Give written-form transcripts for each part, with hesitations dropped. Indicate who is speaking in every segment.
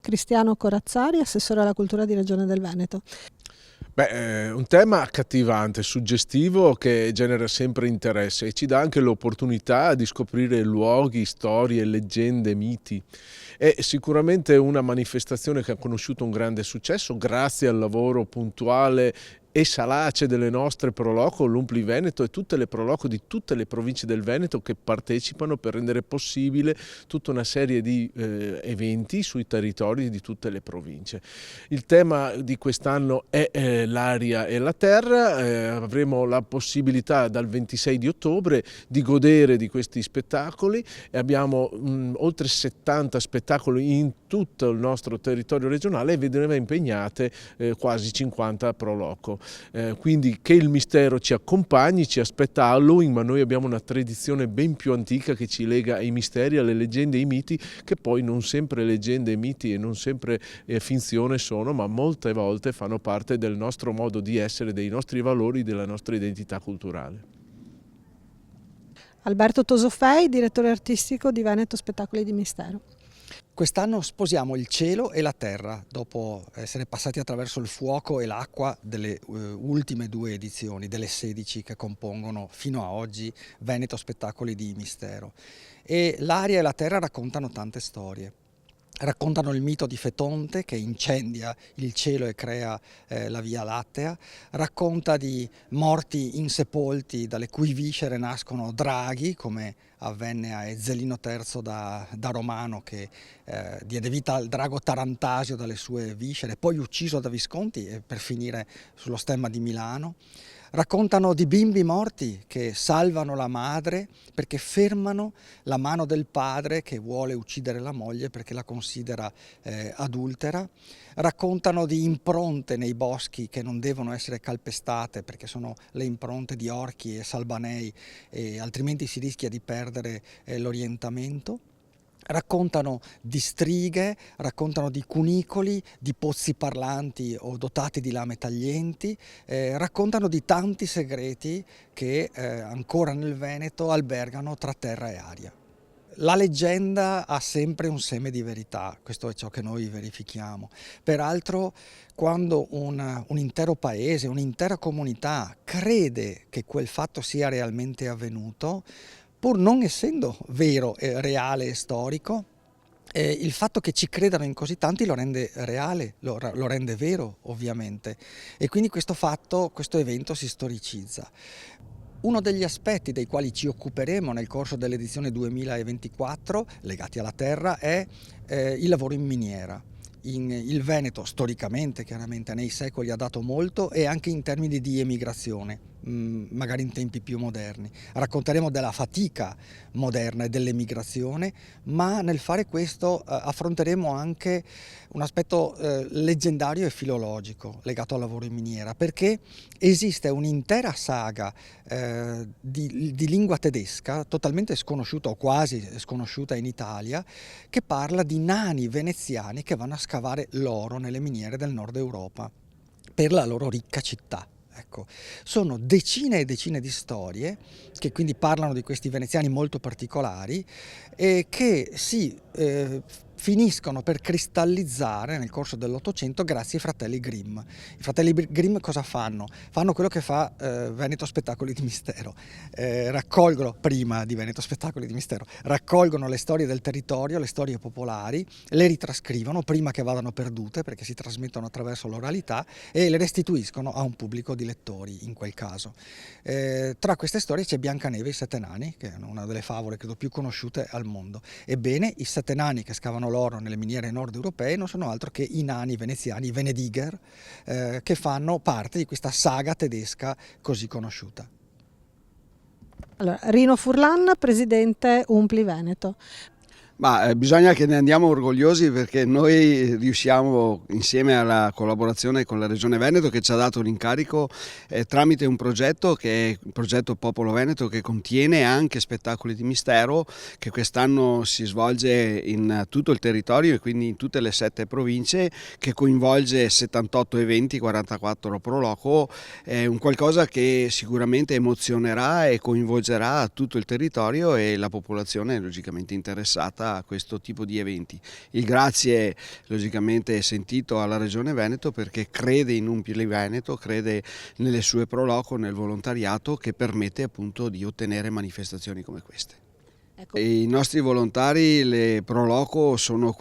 Speaker 1: Cristiano Corazzari, assessore alla cultura di Regione del Veneto.
Speaker 2: Un tema accattivante, suggestivo, che genera sempre interesse e ci dà anche l'opportunità di scoprire luoghi, storie, leggende, miti. È sicuramente una manifestazione che ha conosciuto un grande successo grazie al lavoro puntuale e salace delle nostre Proloco, l'Umpli Veneto e tutte le Proloco di tutte le province del Veneto che partecipano per rendere possibile tutta una serie di eventi sui territori di tutte le province. Il tema di quest'anno è l'aria e la terra. Avremo la possibilità dal 26 di ottobre di godere di questi spettacoli e abbiamo oltre 70 spettacoli in tutto il nostro territorio regionale e vedremo impegnate quasi 50 Proloco. Quindi che il mistero ci accompagni, ci aspetta Halloween, ma noi abbiamo una tradizione ben più antica che ci lega ai misteri, alle leggende e ai miti, che poi non sempre leggende e miti e non sempre finzione sono, ma molte volte fanno parte del nostro modo di essere, dei nostri valori, della nostra identità culturale.
Speaker 1: Alberto Tosofei, direttore artistico di Veneto Spettacoli di Mistero.
Speaker 3: Quest'anno sposiamo il cielo e la terra, dopo essere passati attraverso il fuoco e l'acqua delle ultime 2 edizioni, delle 16 che compongono fino a oggi Veneto Spettacoli di Mistero. E l'aria e la terra raccontano tante storie. Raccontano il mito di Fetonte che incendia il cielo e crea la Via Lattea, racconta di morti insepolti dalle cui viscere nascono draghi, come avvenne a Ezzelino III da Romano, che diede vita al drago Tarantasio dalle sue viscere, poi ucciso da Visconti e per finire sullo stemma di Milano. Raccontano di bimbi morti che salvano la madre perché fermano la mano del padre che vuole uccidere la moglie perché la considera adultera. Raccontano di impronte nei boschi che non devono essere calpestate perché sono le impronte di orchi e salbanei e altrimenti si rischia di perdere l'orientamento. Raccontano di streghe, raccontano di cunicoli, di pozzi parlanti o dotati di lame taglienti, raccontano di tanti segreti che ancora nel Veneto albergano tra terra e aria. La leggenda ha sempre un seme di verità, questo è ciò che noi verifichiamo. Peraltro, quando un intero paese, un'intera comunità crede che quel fatto sia realmente avvenuto, pur non essendo vero, reale e storico, il fatto che ci credano in così tanti lo rende reale, lo rende vero ovviamente, e quindi questo evento si storicizza. Uno degli aspetti dei quali ci occuperemo nel corso dell'edizione 2024, legati alla terra, è il lavoro in miniera. Il Veneto storicamente, chiaramente, nei secoli ha dato molto e anche in termini di emigrazione, magari in tempi più moderni. Racconteremo della fatica moderna e dell'emigrazione, ma nel fare questo affronteremo anche un aspetto leggendario e filologico legato al lavoro in miniera, perché esiste un'intera saga di lingua tedesca totalmente sconosciuta o quasi sconosciuta in Italia, che parla di nani veneziani che vanno a scavare l'oro nelle miniere del nord Europa per la loro ricca città. Ecco, sono decine e decine di storie che quindi parlano di questi veneziani molto particolari e che si finiscono per cristallizzare nel corso dell'Ottocento grazie ai fratelli Grimm. I fratelli Grimm cosa fanno? Fanno quello che fa Veneto Spettacoli di Mistero. Raccolgono, prima di Veneto Spettacoli di Mistero, raccolgono le storie del territorio, le storie popolari, le ritrascrivono prima che vadano perdute perché si trasmettono attraverso l'oralità e le restituiscono a un pubblico di lettori in quel caso. Tra queste storie c'è Biancaneve e i Sette Nani, che è una delle favole credo più conosciute al mondo. Ebbene, i Sette Nani che scavano l'oro nelle miniere nord europee non sono altro che i nani veneziani, i Venediger, che fanno parte di questa saga tedesca così conosciuta.
Speaker 1: Allora, Rino Furlan, presidente Umpli Veneto.
Speaker 4: Ma bisogna che ne andiamo orgogliosi perché noi riusciamo, insieme alla collaborazione con la Regione Veneto, che ci ha dato l'incarico tramite un progetto che è il progetto Popolo Veneto, che contiene anche spettacoli di mistero, che quest'anno si svolge in tutto il territorio e quindi in tutte le 7 province, che coinvolge 78 eventi, 44 pro loco. È un qualcosa che sicuramente emozionerà e coinvolgerà tutto il territorio e la popolazione logicamente interessata a questo tipo di eventi. Il grazie logicamente è sentito alla Regione Veneto perché crede in Umpioli Veneto, crede nelle sue pro loco, nel volontariato che permette appunto di ottenere manifestazioni come queste.
Speaker 1: Ecco.
Speaker 4: I nostri volontari, le pro loco, sono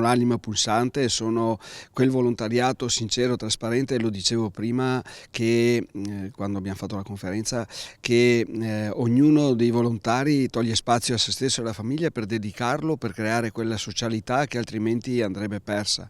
Speaker 4: l'anima pulsante, sono quel volontariato sincero, trasparente, lo dicevo prima che quando abbiamo fatto la conferenza, che ognuno dei volontari toglie spazio a se stesso e alla famiglia per dedicarlo, per creare quella socialità che altrimenti andrebbe persa.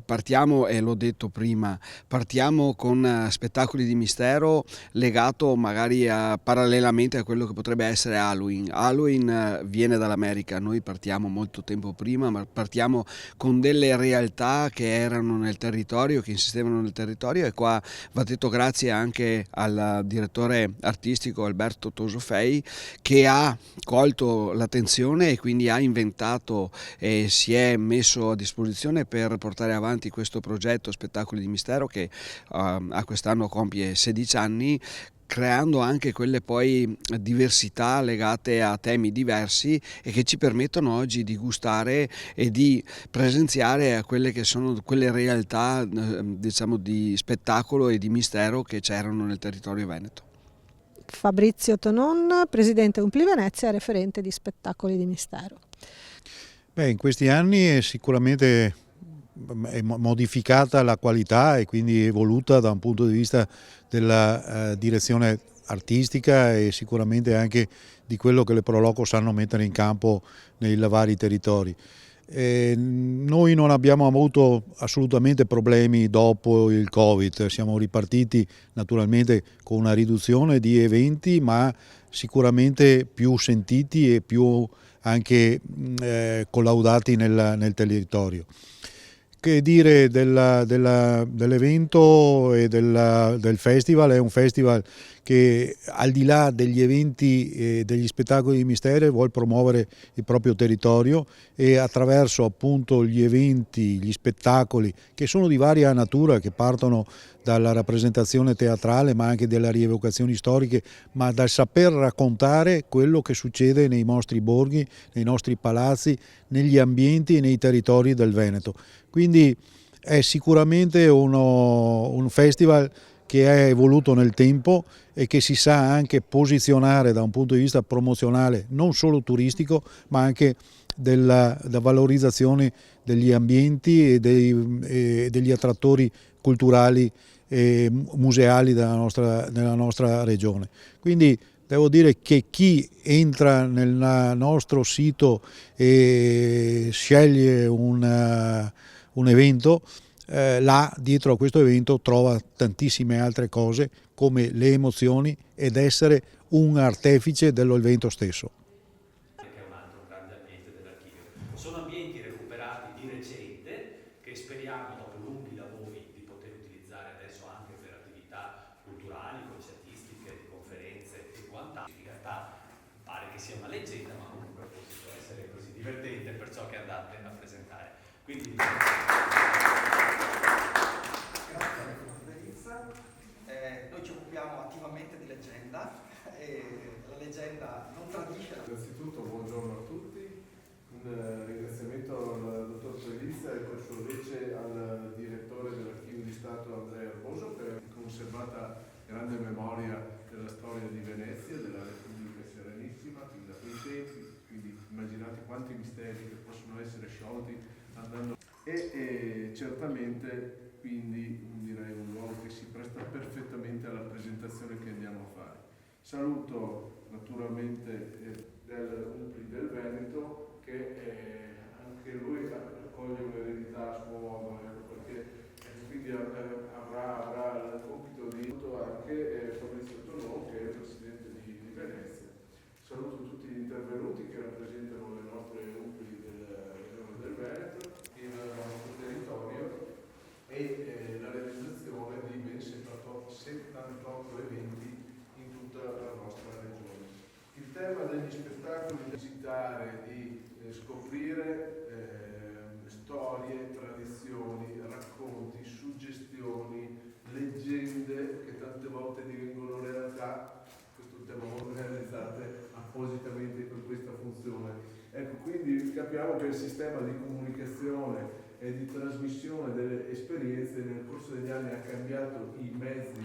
Speaker 4: Partiamo, e l'ho detto prima, partiamo con spettacoli di mistero legato magari parallelamente a quello che potrebbe essere Halloween. Halloween viene dall'America, noi partiamo molto tempo prima, ma partiamo con delle realtà che erano nel territorio, che insistevano nel territorio, e qua va detto grazie anche al direttore artistico Alberto Tosofei che ha colto l'attenzione e quindi ha inventato e si è messo a disposizione per portare avanti questo progetto Spettacoli di Mistero che a quest'anno compie 16 anni, creando anche quelle poi diversità legate a temi diversi e che ci permettono oggi di gustare e di presenziare a quelle che sono quelle realtà diciamo di spettacolo e di mistero che c'erano nel territorio veneto.
Speaker 1: Fabrizio Tonon, presidente Umpioli Venezia, referente di Spettacoli di Mistero.
Speaker 5: In questi anni è sicuramente modificata la qualità e quindi evoluta da un punto di vista della direzione artistica e sicuramente anche di quello che le pro loco sanno mettere in campo nei vari territori. Noi non abbiamo avuto assolutamente problemi dopo il Covid, siamo ripartiti naturalmente con una riduzione di eventi ma sicuramente più sentiti e più anche collaudati nel territorio. Che dire dell'evento e del festival? È un festival che al di là degli eventi e degli spettacoli di mistero vuole promuovere il proprio territorio e attraverso appunto gli eventi, gli spettacoli che sono di varia natura, che partono dalla rappresentazione teatrale ma anche dalle rievocazioni storiche, ma dal saper raccontare quello che succede nei nostri borghi, nei nostri palazzi, negli ambienti e nei territori del Veneto. Quindi è sicuramente un festival che è evoluto nel tempo e che si sa anche posizionare da un punto di vista promozionale, non solo turistico, ma anche della valorizzazione degli ambienti e degli attrattori culturali e museali nella nostra regione. Quindi devo dire che chi entra nel nostro sito e sceglie un evento, là dietro a questo evento trova tantissime altre cose come le emozioni ed essere un artefice dell'evento stesso.
Speaker 6: Che è un altro grande ambiente dell'archivio. Sono ambienti recuperati di recente che speriamo dopo lunghi lavori di poter utilizzare adesso anche per attività culturali, concertistiche, conferenze e quant'altro. In realtà pare che sia una leggenda, ma comunque forse può essere così divertente per ciò che andate a presentare. Quindi
Speaker 3: noi ci occupiamo attivamente di leggenda e la leggenda non tradisce la...
Speaker 2: Innanzitutto buongiorno a tutti, un ringraziamento al dottor Felicia e per sua vece al direttore dell'Archivio di Stato Andrea Arboso per conservata grande memoria della storia di Venezia, della Repubblica Serenissima, quindi da quei tempi, quindi immaginate quanti misteri che possono essere sciolti andando e certamente quindi direi un luogo che si presta perfettamente alla presentazione che andiamo a fare. Saluto naturalmente dell'Umpli del Veneto che anche lui accoglie un'eredità a suo modo, perché quindi avrà il compito di anche Fabrizio Tonon che è il presidente di Venezia. Saluto tutti gli intervenuti che rappresentano le nostre Umpli della regione del Veneto, il nostro territorio e la realizzazione di ben 78 eventi in tutta la nostra regione. Il tema degli spettacoli di visitare, di scoprire storie, tradizioni, racconti, suggestioni, leggende che tante volte divengono realtà, questo è un tema molto realizzate appositamente per questa funzione. il sistema di comunicazione e di trasmissione delle esperienze nel corso degli anni ha cambiato i mezzi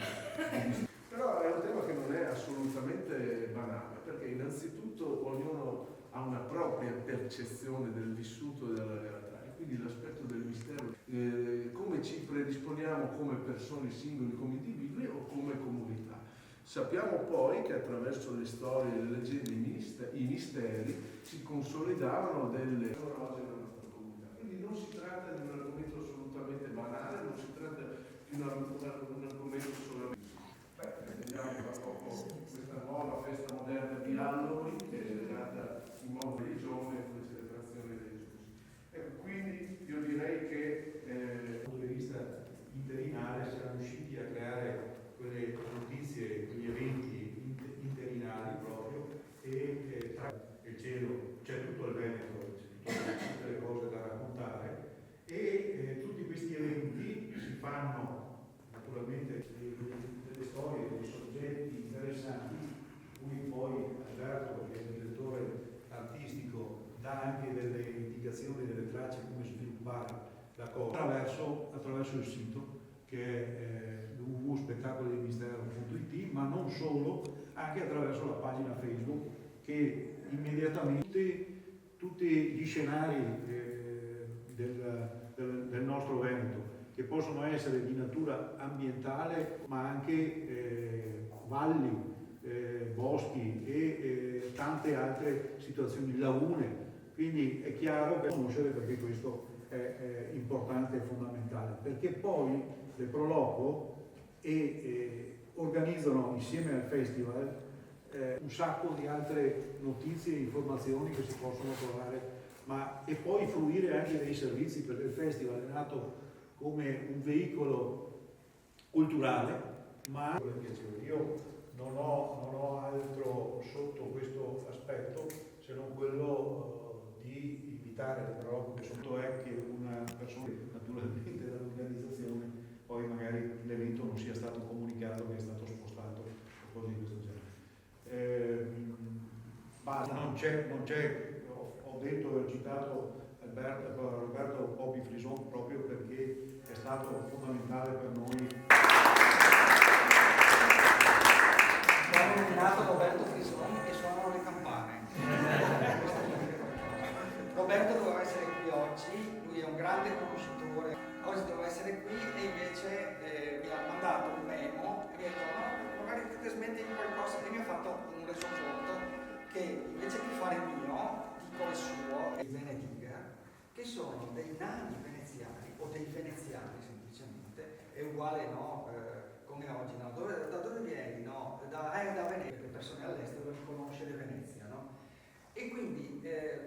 Speaker 2: però è un tema che non è assolutamente banale, perché innanzitutto ognuno ha una propria percezione del vissuto e della realtà, e quindi l'aspetto del mistero, come ci predisponiamo come persone singoli, come individui o come comunità. Sappiamo poi che attraverso le storie, le leggende, i misteri si consolidavano delle orologi nella nostra comunità. Quindi non si tratta di un argomento assolutamente banale, non si tratta di un argomento solamente. Vediamo tra poco questa nuova festa moderna di Halloween che è legata in modo religione con le celebrazioni religiose. Ecco, quindi io direi che
Speaker 7: dal punto di vista interinale siamo riusciti a creare quelle notizie, quegli eventi interinali proprio e tra il cielo c'è tutto il Veneto, tutte le cose da raccontare e tutti questi eventi si fanno naturalmente delle storie, dei soggetti interessanti, cui poi Alberto, che è il direttore artistico, dà anche delle indicazioni, delle tracce come sviluppare la cosa attraverso il sito che è www.spettacolidimistero.it, ma non solo, anche attraverso la pagina Facebook che immediatamente tutti gli scenari del nostro Veneto, che possono essere di natura ambientale ma anche valli, boschi e tante altre situazioni, lagune, quindi è chiaro che conoscere, perché questo è importante e fondamentale, perché poi le Proloco organizzano insieme al festival un sacco di altre notizie e informazioni che si possono trovare, e poi fruire anche dei servizi, perché il festival è nato come un veicolo culturale, ma io non ho altro sotto questo aspetto se non quello di invitare le Proloco, che sotto è che una persona naturalmente dall'organizzazione poi magari l'evento non sia stato comunicato, che è stato spostato o cose di questo genere. Non c'è, ho detto, ho citato Roberto Bobby Frison proprio perché è stato fondamentale per noi.
Speaker 3: Abbiamo nominato Roberto Frison e suonano le campane. Roberto doveva essere qui oggi, lui è un grande conoscitore, oggi doveva essere qui e invece mi ha mandato un memo e mi ha detto no, magari potete smettere qualcosa, e mi ha fatto un resoconto che invece di fare il mio, dico il suo, e Venediga, che sono dei nani veneziani o dei veneziani semplicemente, è uguale, no? Come oggi, no? Da dove vieni? No? Da Venezia, le persone all'estero devono conoscere Venezia, no? E quindi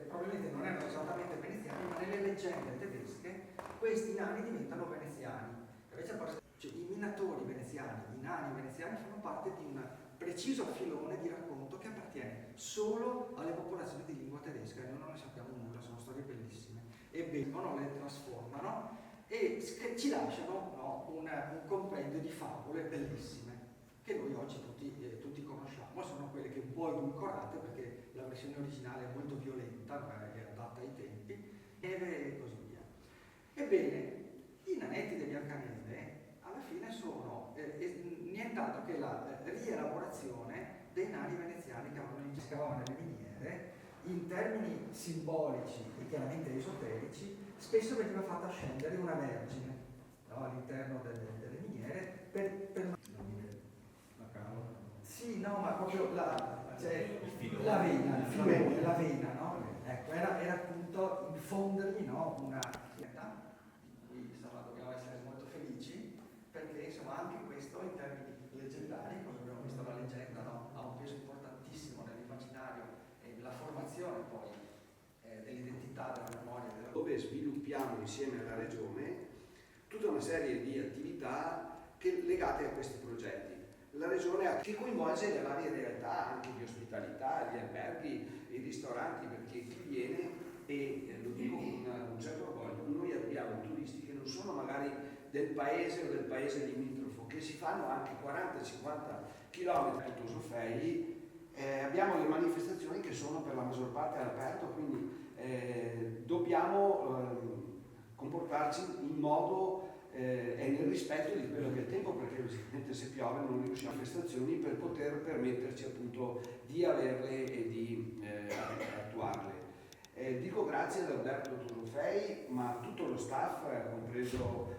Speaker 3: probabilmente non erano esattamente veneziani, ma nelle leggende tedesche questi nani diventano veneziani. Invece, cioè, i minatori veneziani, i nani veneziani fanno parte di un preciso filone di racconto che appartiene solo alle popolazioni di lingua tedesca, e noi non ne sappiamo nulla, sono storie bellissime, e bevono, le trasformano e ci lasciano, no, un compendio di favole bellissime che noi oggi tutti conosciamo. Sono quelle che un po' edulcorate perché la versione originale è molto violenta, ma è adatta ai tempi, e così via. Ebbene, i nanetti di Biancaneve alla fine sono nient'altro che la rielaborazione dei nani veneziani che scavavano nelle miniere. In termini simbolici e chiaramente esoterici, spesso veniva fatta scendere una vergine, no, all'interno delle miniere per
Speaker 7: la cava.
Speaker 3: sì, no, ma proprio la vena, no? Ecco, era appunto infondergli, no, una pietà, di cui insomma dobbiamo essere molto felici, perché insomma anche questo in termini leggendari, come abbiamo visto la leggenda, no, ha un peso importantissimo nell'immaginario e nella formazione poi dell'identità, della memoria,
Speaker 4: dove sviluppiamo insieme alla Regione tutta una serie di attività legate a questi progetti. La Regione che coinvolge le varie realtà anche di ospitalità, gli alberghi, i ristoranti, perché chi viene, e lo dico con un certo orgoglio, noi abbiamo turisti che non sono magari del paese o del paese limitrofo, che si fanno anche 40-50 km a Tosofei. Abbiamo le manifestazioni che sono per la maggior parte all'aperto, quindi dobbiamo comportarci in modo e nel rispetto di quello che è il tempo, perché logicamente se piove non riusciamo a prestazioni per poter permetterci appunto di averle e di attuarle. Dico grazie ad Alberto Trofei, ma a tutto lo staff, compreso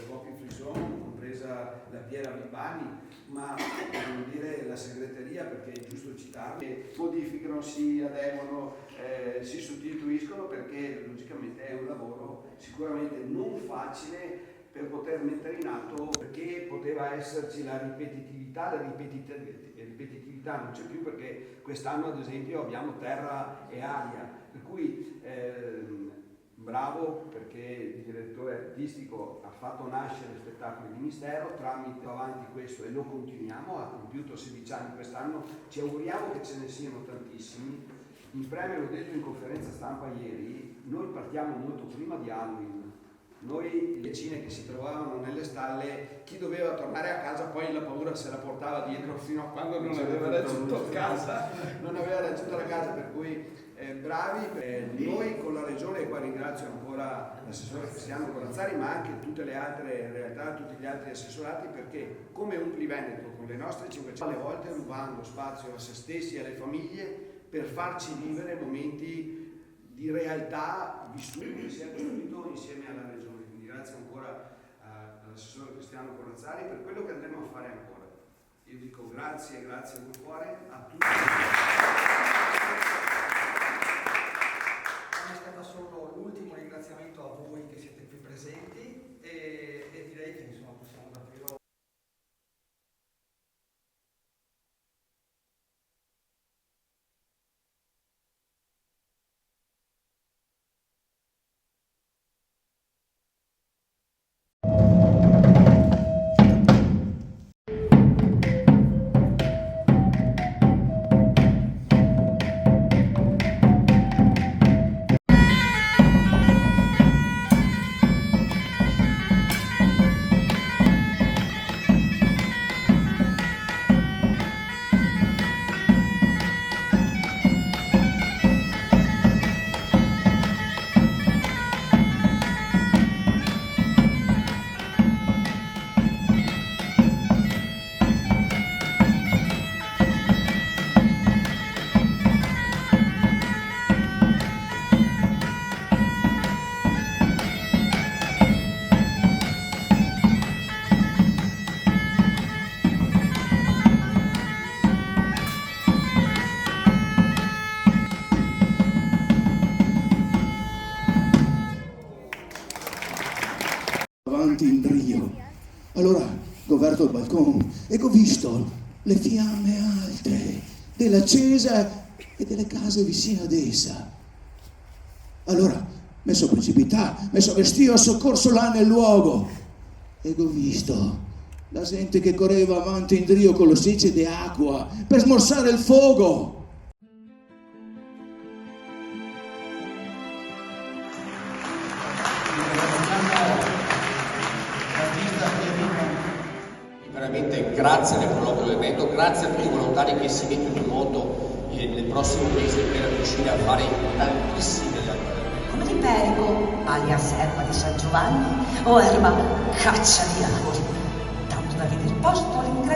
Speaker 4: Poppy Frison, compresa la Piera Vibani, ma devo dire la segreteria, perché è giusto citarli, modificano, si adeguano, si sostituiscono, perché logicamente è un lavoro sicuramente non facile per poter mettere in atto, perché poteva esserci la ripetitività non c'è più, perché quest'anno ad esempio abbiamo terra e aria, per cui bravo, perché il direttore artistico ha fatto nascere Spettacoli di Mistero, tramite avanti questo, e lo continuiamo, ha compiuto 16 anni quest'anno, ci auguriamo che ce ne siano tantissimi. In premio, l'ho detto in conferenza stampa ieri, noi partiamo molto prima di Halloween. Noi, le decine che si trovavano nelle stalle, chi doveva tornare a casa poi la paura se la portava dietro fino a quando non aveva raggiunto casa, per cui bravi. Noi con la Regione, e qua ringrazio ancora l'assessore Cristiano Corazzari, ma anche tutte le altre realtà, tutti gli altri assessorati, perché come Umpliveneto con le nostre 500 alle volte rubando spazio a se stessi e alle famiglie per farci vivere momenti di realtà vissuti che si è costruito insieme alla Regione. Quindi grazie ancora all'assessore Cristiano Corazzari per quello che andremo a fare ancora. Io dico grazie con il cuore a tutti.
Speaker 3: Mi aspetta solo l'ultimo ringraziamento a voi che siete qui presenti e direi che insomma possiamo davvero
Speaker 8: avanti in brio. Allora ho aperto il balcone e ho visto le fiamme alte della chiesa e delle case vicine ad essa. Allora mi sono precipitato, mi sono vestito, ho soccorso là nel luogo e ho visto la gente che correva avanti in brio con lo secce di acqua per smorzare il fuoco.
Speaker 9: Veramente grazie del prologo dell'evento, grazie a tutti i volontari che si mettono in moto nel prossimo mese per riuscire a fare tantissime
Speaker 10: come di Perico, alias erba di San Giovanni, o erba caccia di lavori, tanto da vedere posto all'ingresso